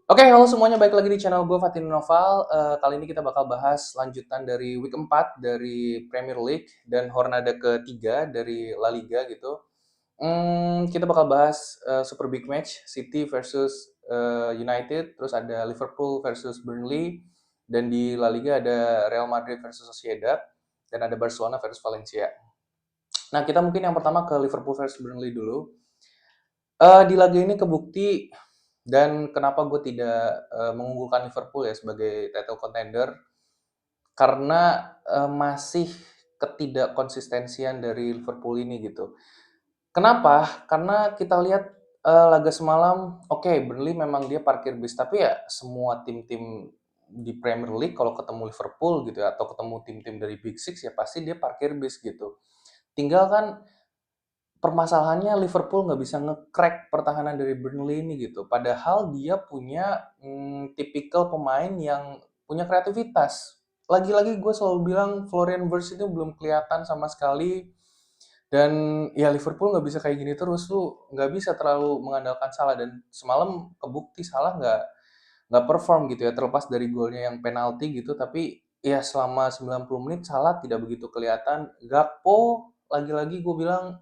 Oke, halo semuanya, balik lagi di channel gue Fatin Noval. Kali ini kita bakal bahas lanjutan dari week 4 dari Premier League dan Hornada ketiga dari La Liga gitu. Kita bakal bahas super big match City versus United, terus ada Liverpool versus Burnley, dan di La Liga ada Real Madrid versus Sociedad, dan ada Barcelona versus Valencia. Nah, kita mungkin yang pertama ke Liverpool versus Burnley dulu. Di laga ini kebukti dan kenapa gue tidak mengunggulkan Liverpool ya sebagai title contender, karena masih ketidakkonsistensian dari Liverpool ini gitu. Kenapa? Karena kita lihat laga semalam, oke, Burnley memang dia parkir bis, tapi ya semua tim-tim di Premier League kalau ketemu Liverpool gitu ya, atau ketemu tim-tim dari Big Six ya pasti dia parkir bis gitu. Tinggal kan permasalahannya Liverpool nggak bisa nge-crack pertahanan dari Burnley ini gitu. Padahal dia punya tipikal pemain yang punya kreativitas. Lagi-lagi gue selalu bilang Florian Wirtz itu belum kelihatan sama sekali. Dan ya Liverpool nggak bisa kayak gini terus, lu nggak bisa terlalu mengandalkan Salah, dan semalam kebukti Salah nggak perform gitu ya, terlepas dari golnya yang penalti gitu, tapi ya selama 90 menit Salah tidak begitu kelihatan. Gakpo lagi-lagi gue bilang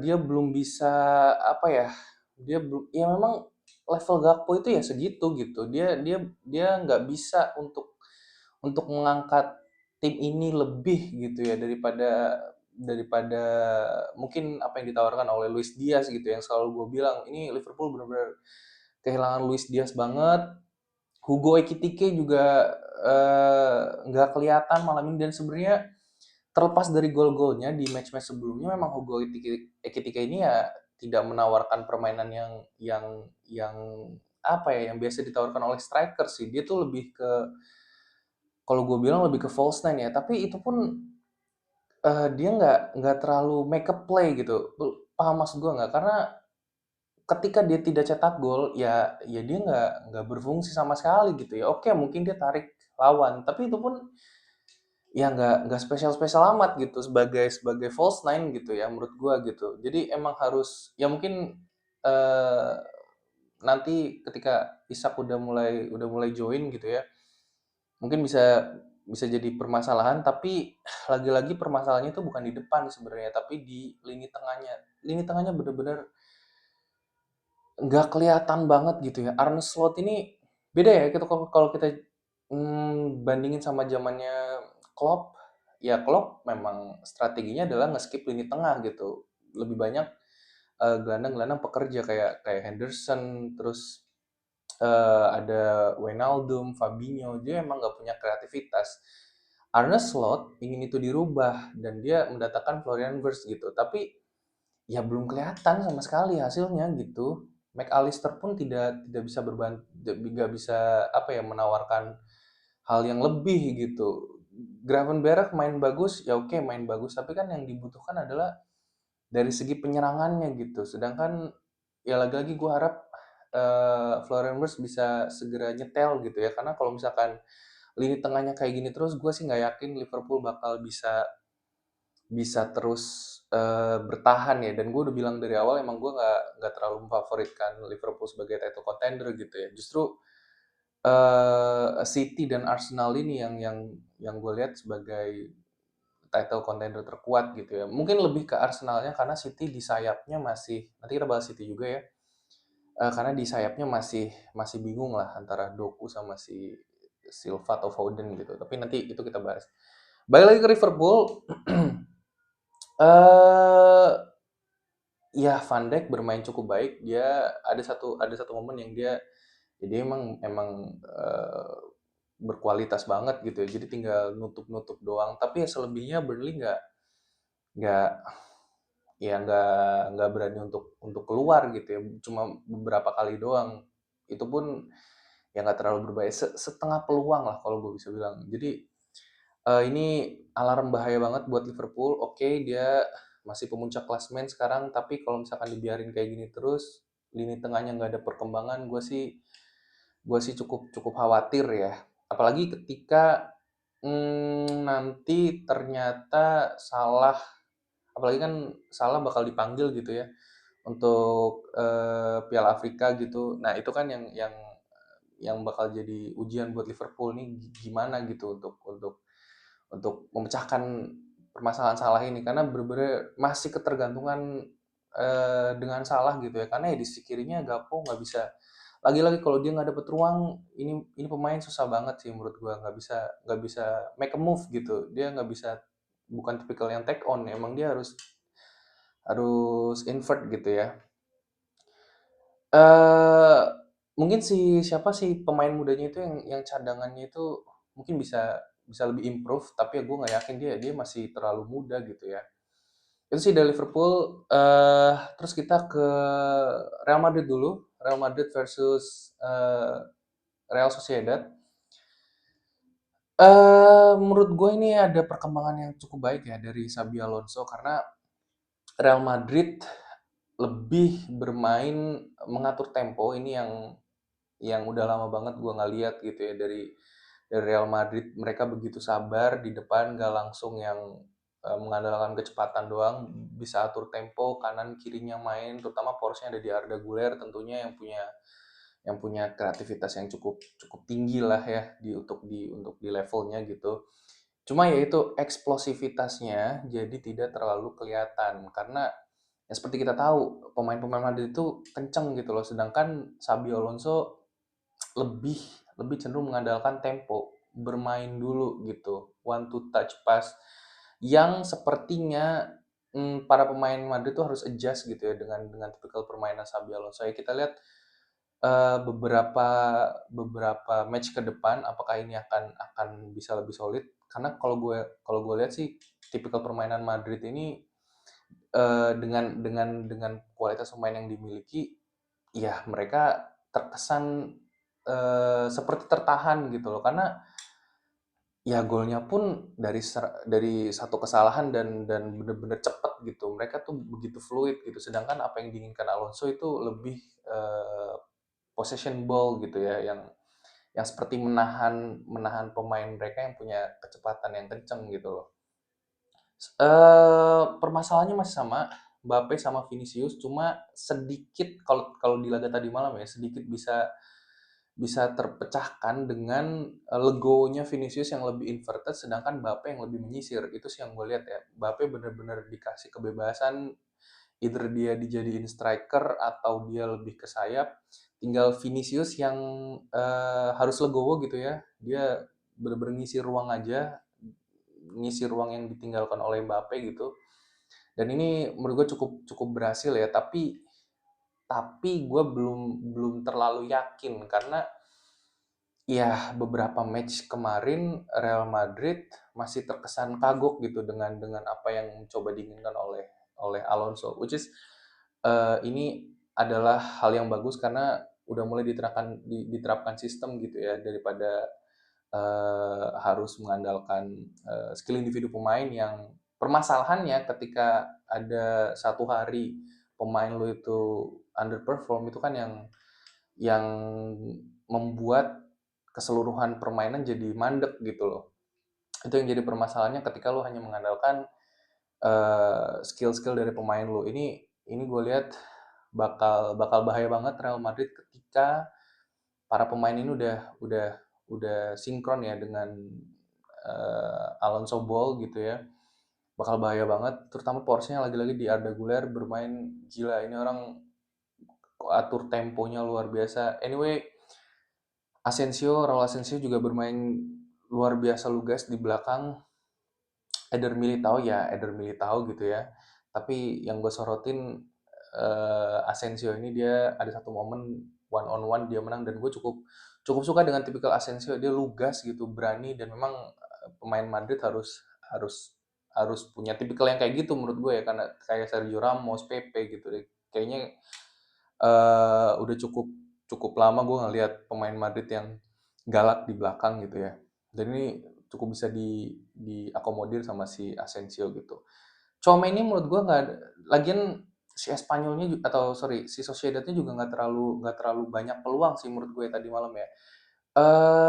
dia belum bisa, apa ya, dia belum ya memang level Gakpo itu ya segitu gitu. Dia nggak bisa untuk mengangkat tim ini lebih gitu ya daripada daripada mungkin apa yang ditawarkan oleh Luis Diaz gitu, yang selalu gue bilang, ini Liverpool benar-benar kehilangan Luis Diaz banget. Hugo Ekitike juga nggak kelihatan malam ini, dan sebenarnya terlepas dari gol-golnya di match-match sebelumnya, memang Hugo Ekitike ini ya tidak menawarkan permainan yang apa ya, yang biasa ditawarkan oleh striker sih. Dia tuh lebih ke, kalau gue bilang lebih ke false nine ya, tapi itu pun dia nggak terlalu make a play gitu. Paham maksud gue nggak? Karena ketika dia tidak cetak gol, ya dia nggak berfungsi sama sekali gitu ya. Oke, mungkin dia tarik lawan, tapi itu pun ya nggak spesial-spesial amat gitu sebagai sebagai false nine gitu ya menurut gua gitu. Jadi emang harus ya mungkin eh, nanti ketika Isak udah mulai join gitu ya, mungkin bisa bisa jadi permasalahan, tapi lagi-lagi permasalahannya itu bukan di depan sebenarnya, tapi di lini tengahnya. Lini tengahnya bener-bener nggak kelihatan banget gitu ya. Arne Slot ini beda ya, kita kalau kita bandingin sama zamannya Klopp. Ya Klopp memang strateginya adalah nge-skip lini tengah gitu. Lebih banyak gelandang-gelandang pekerja kayak kayak Henderson, terus ada Wijnaldum, Fabinho. Dia emang nggak punya kreativitas. Arne Slot ingin itu dirubah dan dia mendatangkan Florian Wirtz gitu. Tapi ya belum kelihatan sama sekali hasilnya gitu. McAllister pun tidak bisa nggak bisa apa ya, menawarkan hal yang lebih gitu. Gravenberch main bagus, ya oke main bagus, tapi kan yang dibutuhkan adalah dari segi penyerangannya gitu. Sedangkan ya lagi-lagi gue harap Florian Wirtz bisa segera nyetel gitu ya, karena kalau misalkan lini tengahnya kayak gini terus, gue sih nggak yakin Liverpool bakal bisa bisa terus bertahan ya. Dan gue udah bilang dari awal, emang gue nggak terlalu memfavoritkan Liverpool sebagai title contender gitu ya. Justru City dan Arsenal ini yang gue lihat sebagai title contender terkuat gitu ya. Mungkin lebih ke Arsenalnya, karena City di sayapnya masih, nanti kita bahas City juga ya. Karena di sayapnya masih masih bingung lah antara Doku sama si Silva atau Foden gitu. Tapi nanti itu kita bahas. Balik lagi ke Liverpool. eh Ya, Van Dijk bermain cukup baik. Dia ada satu momen yang dia emang emang berkualitas banget gitu ya. Jadi tinggal nutup-nutup doang. Tapi ya selebihnya Burnley nggak nggak berani untuk keluar gitu ya. Cuma beberapa kali doang. Itu pun ya nggak terlalu berbahaya. Setengah peluang lah kalau gue bisa bilang. Jadi ini alarm bahaya banget buat Liverpool. Oke, dia masih pemuncak klasemen sekarang, tapi kalau misalkan dibiarin kayak gini terus, lini tengahnya nggak ada perkembangan, gue sih cukup cukup khawatir ya. Apalagi ketika nanti ternyata Salah, apalagi kan Salah bakal dipanggil gitu ya Piala Afrika gitu. Nah, itu kan yang bakal jadi ujian buat Liverpool nih gimana gitu untuk memecahkan permasalahan Salah ini karena bener-bener masih ketergantungan dengan Salah gitu ya. Karena ya di sisi kirinya Gakpo nggak bisa lagi-lagi kalau dia nggak dapet ruang ini pemain susah banget sih menurut gua nggak bisa make a move gitu. Dia nggak bisa bukan tipikal yang take on, emang dia harus harus invert gitu ya. Eee, Mungkin siapa sih pemain mudanya itu yang cadangannya itu mungkin bisa bisa lebih improve, tapi ya gue nggak yakin dia dia masih terlalu muda gitu ya. Itu sih dari Liverpool, terus kita ke Real Madrid dulu, Real Madrid versus, Real Sociedad. Menurut gue ini ada perkembangan yang cukup baik ya dari Xabi Alonso karena Real Madrid lebih bermain mengatur tempo, ini yang udah lama banget gue nggak lihat gitu ya dari Real Madrid. Mereka begitu sabar di depan, nggak langsung yang mengandalkan kecepatan doang, bisa atur tempo kanan kirinya main, terutama porosnya ada di Arda Güler tentunya yang punya kreativitas yang cukup cukup tinggi lah ya untuk di levelnya gitu. Cuma ya itu eksplosivitasnya jadi tidak terlalu kelihatan karena ya seperti kita tahu pemain-pemain Madrid itu kenceng gitu loh, sedangkan Xabi Alonso lebih lebih cenderung mengandalkan tempo, bermain dulu gitu, one to touch pass yang sepertinya para pemain Madrid tuh harus adjust gitu ya dengan tipikal permainan Xabi Alonso. Ya kita lihat beberapa beberapa match ke depan apakah ini akan bisa lebih solid karena kalau gue lihat sih tipikal permainan Madrid ini dengan kualitas pemain yang dimiliki, ya mereka terkesan seperti tertahan gitu loh karena ya golnya pun dari satu kesalahan dan bener-bener cepet gitu. Mereka tuh begitu fluid gitu. Sedangkan apa yang diinginkan Alonso itu lebih eh, possession ball gitu ya, yang seperti menahan menahan pemain mereka yang punya kecepatan yang kenceng gitu loh. Permasalahannya masih sama, Mbappe sama Vinicius, cuma sedikit kalau kalau di laga tadi malam ya, sedikit bisa bisa terpecahkan dengan legonya Vinicius yang lebih inverted, sedangkan Mbappe yang lebih menyisir. Itu sih yang gue lihat ya. Mbappe bener-bener dikasih kebebasan, either dia dijadiin striker atau dia lebih ke sayap. Tinggal Vinicius yang harus legowo gitu ya. Dia bener-bener ngisi ruang aja, ngisi ruang yang ditinggalkan oleh Mbappe gitu. Dan ini menurut gue cukup cukup berhasil ya, tapi gue belum belum terlalu yakin karena ya beberapa match kemarin Real Madrid masih terkesan kagok gitu dengan apa yang coba diinginkan oleh oleh Alonso, which is ini adalah hal yang bagus karena udah mulai diterapkan sistem gitu ya daripada harus mengandalkan skill individu pemain yang permasalahannya ketika ada satu hari pemain lo itu underperform itu kan yang membuat keseluruhan permainan jadi mandek gitu loh. Itu yang jadi permasalahannya ketika lo hanya mengandalkan skill-skill dari pemain lo. Ini gue lihat bakal bakal bahaya banget Real Madrid ketika para pemain ini udah sinkron ya dengan Alonso Ball gitu ya. Bakal bahaya banget, terutama porsinya lagi-lagi di Arda Güler bermain gila. Ini orang atur temponya luar biasa. Anyway, Raul Asensio juga bermain luar biasa lugas di belakang Eder Militao gitu ya. Tapi yang gue sorotin Asensio ini dia ada satu momen one on one dia menang dan gue cukup cukup suka dengan tipikal Asensio. Dia lugas gitu, berani dan memang pemain Madrid harus harus harus punya tipikal yang kayak gitu menurut gue ya karena kayak Sergio Ramos, Pepe gitu deh. Kayaknya udah cukup cukup lama gue ngelihat pemain Madrid yang galak di belakang gitu ya. Dan ini cukup bisa diakomodir sama si Asensio gitu. Tchouaméni menurut gue nggak ada, lagian si Espanyolnya atau sorry si Sociedadnya juga nggak terlalu banyak peluang sih menurut gue tadi malam ya.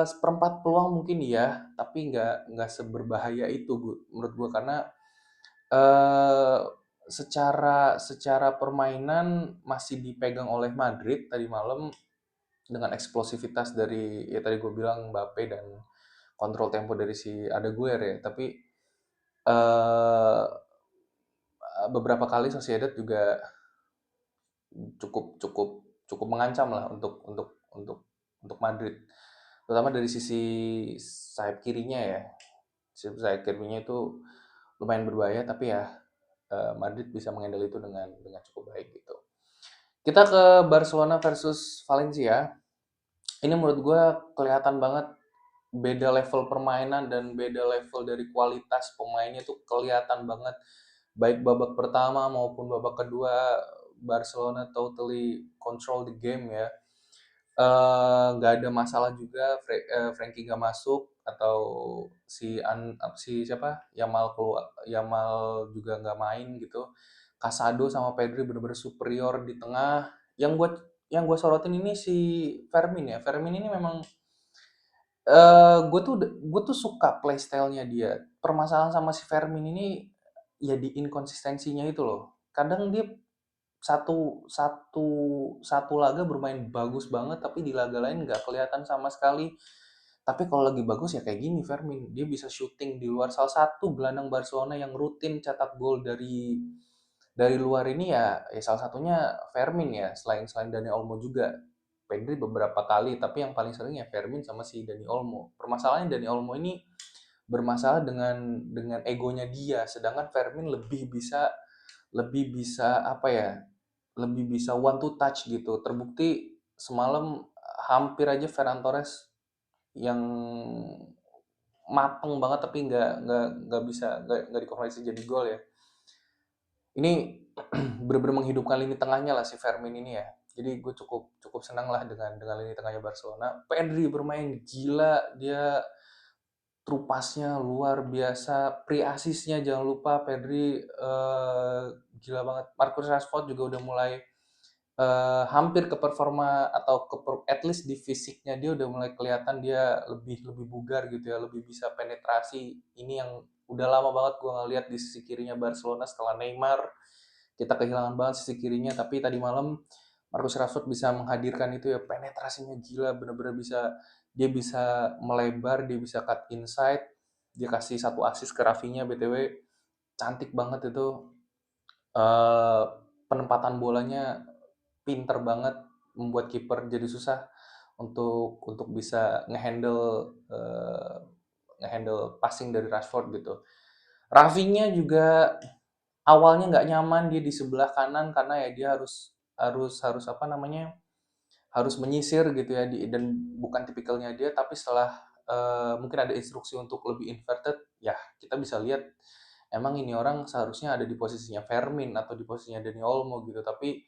Seperempat peluang mungkin iya, tapi nggak seberbahaya itu menurut gue karena eh secara permainan masih dipegang oleh Madrid tadi malam dengan eksplosivitas dari ya tadi gue bilang Mbappe dan kontrol tempo dari si Adeguer ya. Tapi eh, beberapa kali Sociedad juga cukup cukup cukup mengancam lah untuk Madrid. Terutama dari sisi sayap kirinya ya. Sayap kirinya itu lumayan berbahaya tapi ya Madrid bisa mengendal itu dengan cukup baik gitu. Kita ke Barcelona versus Valencia. Ini menurut gue kelihatan banget beda level permainan dan beda level dari kualitas pemainnya tuh kelihatan banget. Baik babak pertama maupun babak kedua Barcelona totally control the game ya. Nggak ada masalah juga Frankie nggak masuk atau si siapa Yamal juga nggak main gitu. Casado sama Pedri bener-bener superior di tengah. Yang gue sorotin ini si Fermin ya. Fermin ini memang gue tuh suka playstyle-nya dia. Permasalahan sama si Fermin ini ya di inkonsistensinya itu loh. Kadang dia satu satu satu laga bermain bagus banget tapi di laga lain nggak kelihatan sama sekali. Tapi kalau lagi bagus ya kayak gini Fermin, dia bisa shooting di luar. Salah satu gelandang Barcelona yang rutin cetak gol dari luar ini ya salah satunya Fermin ya, selain selain Dani Olmo juga. Pedri beberapa kali, tapi yang paling sering ya Fermin sama si Dani Olmo. Permasalahannya Dani Olmo ini bermasalah dengan egonya dia, sedangkan Fermin lebih bisa apa ya, lebih bisa one to touch gitu. Terbukti semalam hampir aja Ferran Torres yang mateng banget tapi nggak bisa nggak dikonversi jadi gol ya. Ini benar-benar menghidupkan lini tengahnya lah si Fermin ini ya. Jadi gue cukup cukup senang lah dengan lini tengahnya Barcelona. Pedri bermain gila, dia trupasnya luar biasa, pre-assist-nya jangan lupa Pedri gila banget. Marcus Rashford juga udah mulai hampir ke performa atau at least di fisiknya dia udah mulai kelihatan dia lebih lebih bugar gitu ya, lebih bisa penetrasi. Ini yang udah lama banget gue ngeliat di sisi kirinya Barcelona setelah Neymar. Kita kehilangan banget sisi kirinya, tapi tadi malam Marcus Rashford bisa menghadirkan itu ya, penetrasinya gila, bener-bener dia bisa melebar, dia bisa cut inside, dia kasih satu assist ke Rafinha BTW, cantik banget itu. Eh, Penempatan bolanya pinter banget, membuat kiper jadi susah untuk bisa ngehandle passing dari Rashford gitu. Rafinha juga awalnya nggak nyaman dia di sebelah kanan karena ya dia harus harus harus apa namanya harus menyisir gitu ya dan bukan tipikalnya dia, tapi setelah mungkin ada instruksi untuk lebih inverted ya kita bisa lihat emang ini orang seharusnya ada di posisinya Fermin atau di posisinya Dani Olmo gitu, tapi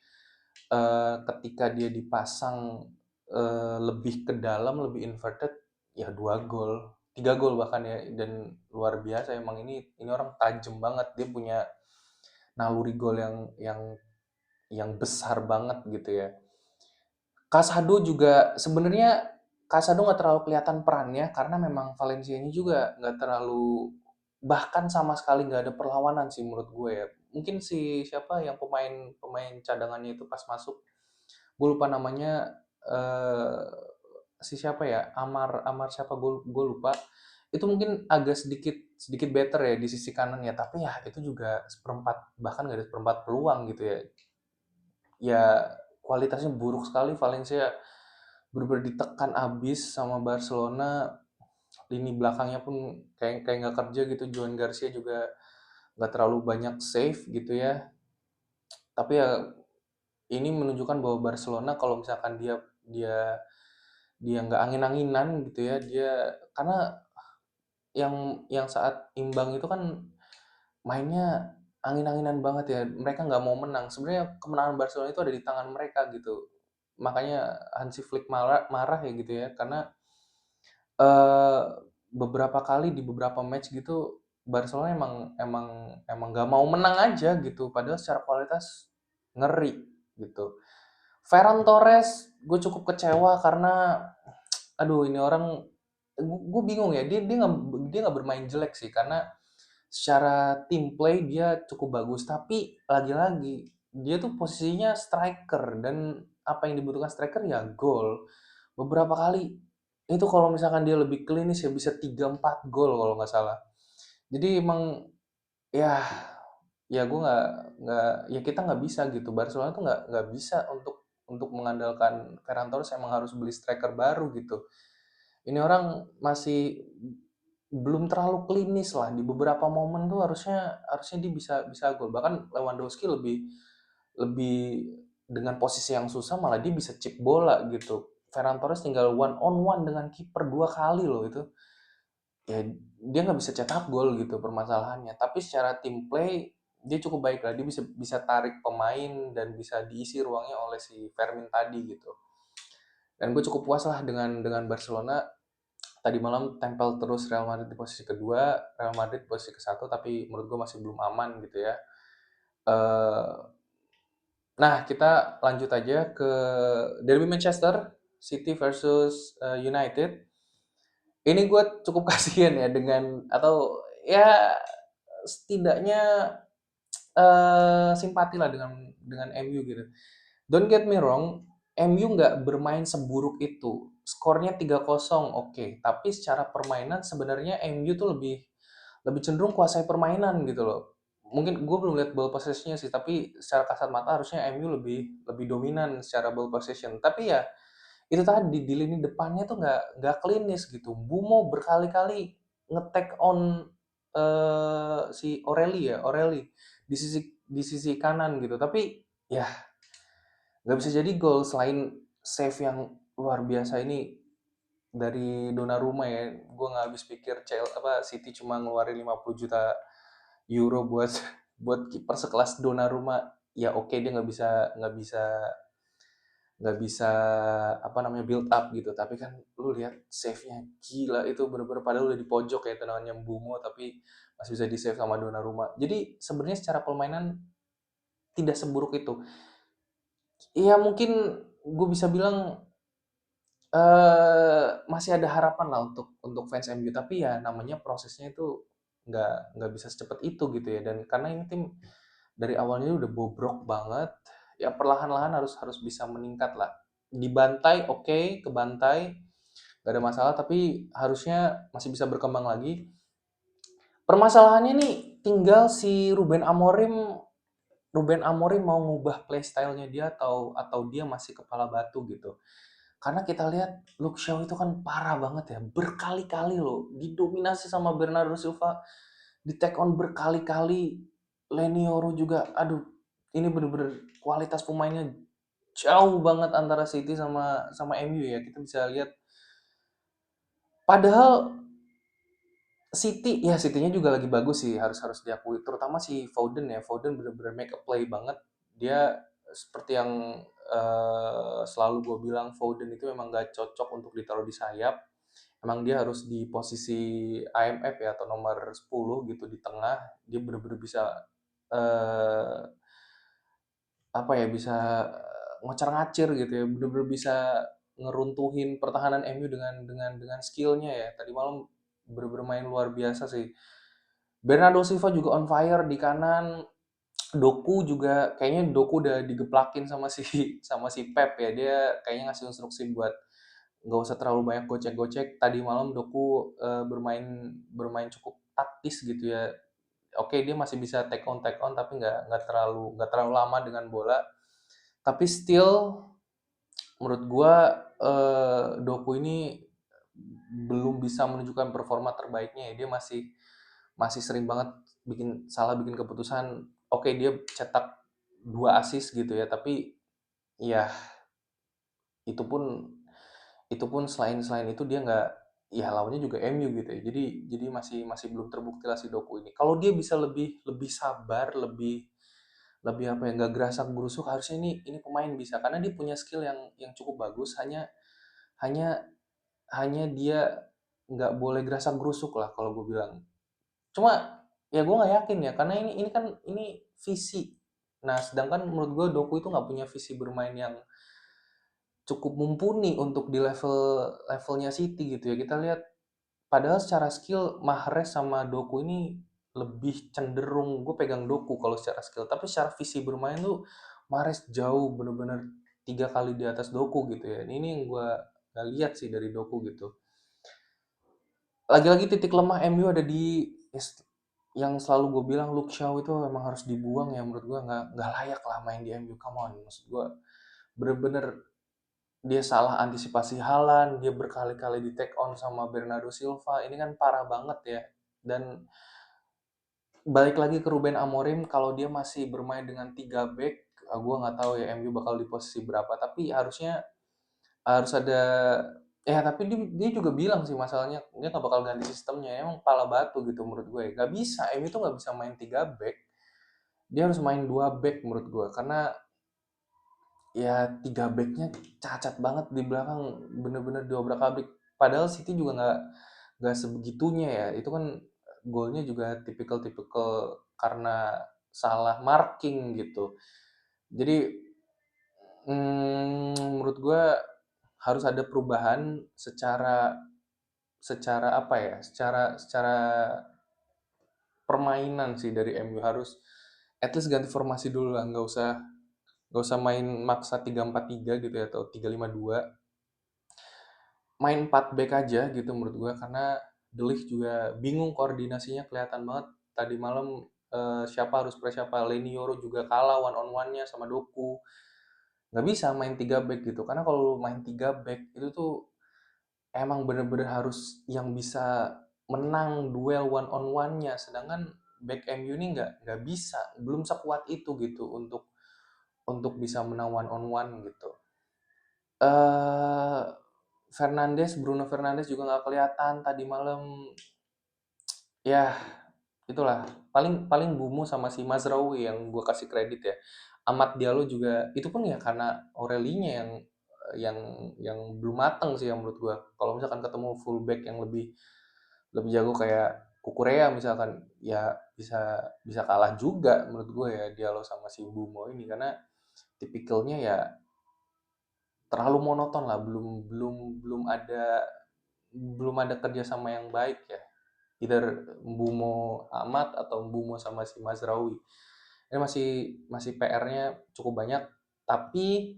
ketika dia dipasang lebih ke dalam, lebih inverted, ya 2 gol, 3 gol bahkan ya, dan luar biasa emang ini orang tajam banget, dia punya naluri gol yang besar banget gitu ya. Casado juga sebenarnya Casado nggak terlalu kelihatan perannya karena memang Valencia ini juga nggak terlalu, bahkan sama sekali nggak ada perlawanan sih menurut gue ya. Mungkin si siapa yang pemain pemain cadangannya itu pas masuk, gue lupa namanya, si siapa ya, Amar Amar siapa, gue lupa. Itu mungkin agak sedikit sedikit better ya di sisi kanan ya, tapi ya itu juga seperempat, bahkan nggak ada seperempat peluang gitu ya. Ya kualitasnya buruk sekali Valencia, bener-bener ditekan abis sama Barcelona. Lini belakangnya pun kayak kayak nggak kerja gitu. Joan Garcia juga nggak terlalu banyak save gitu ya. Tapi ya ini menunjukkan bahwa Barcelona kalau misalkan dia dia dia nggak angin-anginan gitu ya, dia karena yang saat imbang itu kan mainnya angin-anginan banget ya. Mereka nggak mau menang. Sebenarnya kemenangan Barcelona itu ada di tangan mereka gitu. Makanya Hansi Flick marah, marah ya gitu ya. Karena eh, beberapa kali di beberapa match gitu Barcelona emang emang emang nggak mau menang aja gitu. Padahal secara kualitas ngeri gitu. Ferran Torres gue cukup kecewa karena aduh ini orang gue bingung ya, dia nggak bermain jelek sih karena Secara team play dia cukup bagus, tapi lagi-lagi dia tuh posisinya striker dan apa yang dibutuhkan striker ya gol. Beberapa kali itu kalau misalkan dia lebih klinis ya bisa 3 4 gol kalau nggak salah. Jadi emang ya gue nggak ya kita nggak bisa gitu. Barcelona tuh nggak bisa untuk mengandalkan Ferran Torres, emang harus beli striker baru gitu. Ini orang masih belum terlalu klinis lah, di beberapa momen tuh harusnya harusnya dia bisa bisa gol. Bahkan Lewandowski lebih lebih dengan posisi yang susah malah dia bisa chip bola gitu. Ferran Torres tinggal one on one dengan kiper 2 kali loh itu. Ya dia nggak bisa cetak gol gitu permasalahannya. Tapi secara team play dia cukup baik lah. Dia bisa bisa tarik pemain dan bisa diisi ruangnya oleh si Fermin tadi gitu. Dan gue cukup puas lah dengan Barcelona. Tadi malam tempel terus Real Madrid di posisi kedua, Real Madrid posisi ke-1, tapi menurut gue masih belum aman gitu ya. Nah, kita lanjut aja ke Derby Manchester City versus United. Ini gue cukup kasihan ya dengan, atau ya setidaknya simpati lah dengan MU gitu. Don't get me wrong, MU nggak bermain seburuk itu. Skornya 3-0 oke, tapi secara permainan sebenarnya MU tuh lebih lebih cenderung kuasai permainan gitu loh. Mungkin gue belum lihat ball possession-nya sih, tapi secara kasat mata harusnya MU lebih lebih dominan secara ball possession. Tapi ya itu tadi di lini depannya tuh nggak klinis gitu. Bumo berkali-kali nge-take on si Oreli di sisi kanan gitu. Tapi ya nggak bisa jadi gol. Selain save yang luar biasa ini dari Donnarumma ya, gue nggak habis pikir City cuma ngeluarin 50 juta euro buat buat kiper sekelas Donnarumma. Ya oke, dia nggak bisa apa namanya build up gitu, tapi kan lu lihat save-nya gila itu, bener-bener padahal udah di pojok ya tendangannya Mbumo, tapi masih bisa di save sama Donnarumma. Jadi sebenarnya secara permainan tidak seburuk itu. Iya mungkin gue bisa bilang masih ada harapan lah untuk fans MU, tapi ya namanya prosesnya itu nggak bisa secepat itu gitu ya. Dan karena ini tim dari awalnya udah bobrok banget, ya perlahan-lahan harus harus bisa meningkat lah. Dibantai oke, kebantai nggak ada masalah, tapi harusnya masih bisa berkembang lagi. Permasalahannya nih tinggal si Ruben Amorim mau ngubah playstyle-nya dia atau dia masih kepala batu gitu. Karena kita lihat Luke Shaw itu kan parah banget ya, berkali-kali loh didominasi sama Bernardo Silva, di take on berkali-kali. Lenioro juga, aduh, ini bener-bener kualitas pemainnya jauh banget antara City sama sama MU ya. Kita bisa lihat, padahal City-nya juga lagi bagus sih, harus harus diakui. Terutama si Foden ya, Foden bener-bener make a play banget. Dia seperti yang selalu gue bilang, Foden itu memang gak cocok untuk ditaruh di sayap. Emang dia harus di posisi IMF ya, atau nomor 10 gitu di tengah. Dia bener-bener bisa eh, apa ya, bisa ngocar-ngacir gitu ya, bener-bener bisa ngeruntuhin pertahanan MU dengan skillnya ya. Tadi malam bener-bener main luar biasa sih. Bernardo Silva juga on fire di kanan. Doku udah digeplakin sama si sama si Pep ya. Dia kayaknya ngasih instruksi buat nggak usah terlalu banyak gocek-gocek. Tadi malam Doku bermain bermain cukup taktis gitu ya. Oke, dia masih bisa take on tapi nggak terlalu lama dengan bola. Tapi still menurut gua Doku ini belum bisa menunjukkan performa terbaiknya ya. Dia masih masih sering banget bikin keputusan. Oke, dia cetak 2 assist gitu ya, tapi ya itu pun selain selain itu dia nggak, ya lawannya juga MU gitu ya. Jadi masih masih belum terbukti lah si Doku ini. Kalau dia bisa lebih lebih sabar, lebih lebih apa ya, nggak gerasak gerusuk, harusnya ini pemain bisa, karena dia punya skill yang cukup bagus. Hanya hanya dia nggak boleh gerasak gerusuk lah kalau gue bilang. Cuma ya gue nggak yakin ya, karena ini kan ini visi. Nah sedangkan menurut gue Doku itu nggak punya visi bermain yang cukup mumpuni untuk di levelnya City gitu ya. Kita lihat padahal secara skill Mahrez sama Doku ini lebih cenderung gue pegang Doku kalau secara skill, tapi secara visi bermain tuh Mahrez jauh bener-bener 3 kali di atas Doku gitu ya. Ini yang gue nggak lihat sih dari Doku gitu. Lagi-lagi titik lemah MU ada di yang selalu gue bilang Luke Shaw itu memang harus dibuang ya, menurut gue nggak layak lah main di MU, come on, maksud gue bener-bener dia salah antisipasi Haaland, dia berkali-kali di take on sama Bernardo Silva, ini kan parah banget ya. Dan balik lagi ke Ruben Amorim, kalau dia masih bermain dengan 3 back, gue nggak tahu ya MU bakal di posisi berapa, tapi harusnya harus ada ya, tapi dia juga bilang sih masalahnya dia nggak bakal ganti sistemnya, emang pala batu gitu menurut gue. Nggak bisa, MU itu nggak bisa main 3 back, dia harus main 2 back menurut gue, karena ya 3 backnya cacat banget di belakang, bener-bener diobrak-abrik. Padahal City juga nggak sebegitunya ya, itu kan golnya juga tipikal-tipikal karena salah marking gitu. Jadi menurut gue harus ada perubahan secara secara apa ya, secara secara permainan sih dari MU, harus at least ganti formasi dulu lah, nggak usah main maksa 3-4-3 gitu ya, atau 3-5-2, main 4 back aja gitu menurut gua, karena De Ligt juga bingung koordinasinya, kelihatan banget tadi malam siapa harus press siapa. Leny Yoro juga kalah one on one-nya sama Doku. Nggak bisa main 3 back gitu, karena kalau lu main 3 back itu tuh emang bener-bener harus yang bisa menang duel one on one-nya, sedangkan back MU ini nggak bisa, belum sekuat itu gitu untuk bisa menang one on one gitu. eh Bruno Fernandes juga nggak kelihatan tadi malam. Ya, itulah. Paling paling Bumo sama si Mazraoui yang gue kasih kredit ya. Amad Diallo juga, itu pun ya karena Aurelinya yang yang belum mateng sih yang menurut gue. Kalau misalkan ketemu fullback yang lebih lebih jago kayak Kukurea misalkan, ya bisa bisa kalah juga menurut gue ya Diallo sama si Bumo ini, karena tipikalnya ya terlalu monoton lah, belum belum belum ada kerjasama yang baik ya, either Mbumo Ahmad atau Mbumo sama si Mazraoui. Ini masih masih PR-nya cukup banyak, tapi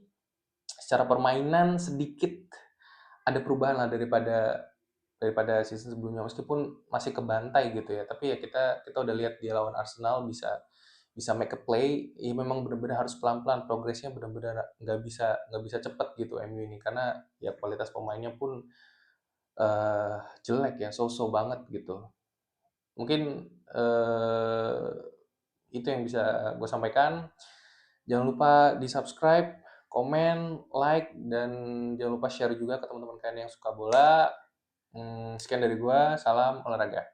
secara permainan sedikit ada perubahan lah daripada daripada season sebelumnya, meskipun masih kebantai gitu ya, tapi ya kita udah lihat dia lawan Arsenal bisa bisa make a play. Ya memang benar-benar harus pelan-pelan, progresnya benar-benar nggak bisa cepet gitu MU ini, karena ya kualitas pemainnya pun jelek ya, so-so banget gitu. Mungkin eh, itu yang bisa gue sampaikan. Jangan lupa di subscribe, komen, like, dan jangan lupa share juga ke teman-teman kalian yang suka bola. Sekian dari gue, salam olahraga.